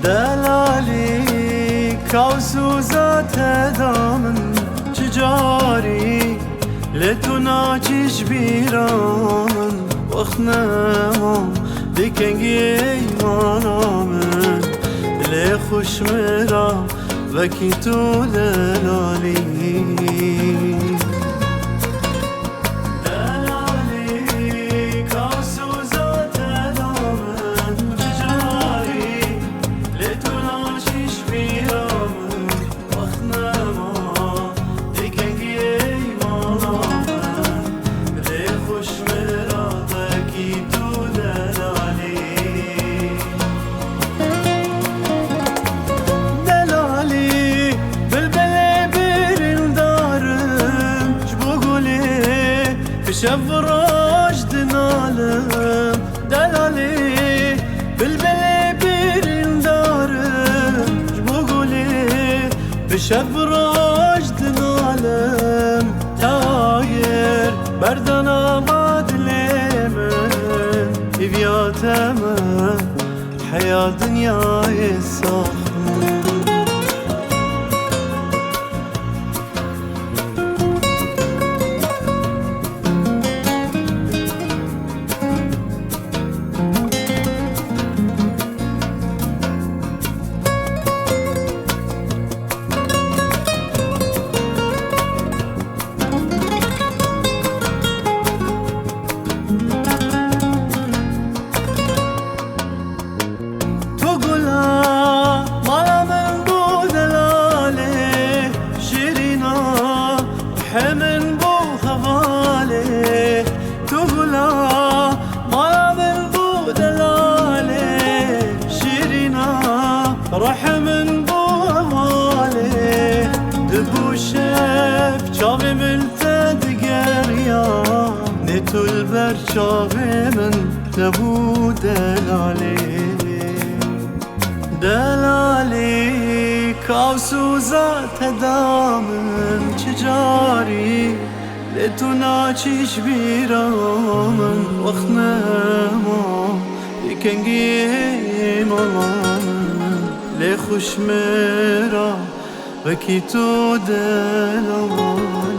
دلالی کاسوزات دامن چجاری لتو ناچیش بیرامن وقت نمام دیکنگی ایمانامن لی خوش مرا وکی تو دلالی شب راجد نالم دلالی بالبلي بیرین دارم بقولي بشب راجد نالم تایر بردن آماد لیمن ایویاتم حیا دنیای ساخت من بو خواله تقولا ما من بو دلاله شيرينا رحم بو خواله دبو شف چاوه ملتد گریا نتو البر چاوه من دبو دلاله دلاله کاسوزات دامن چجاری لتو ناچیش بیرامن وقت نما یکنگی مامن لی خوش مرا وکی تو دلوان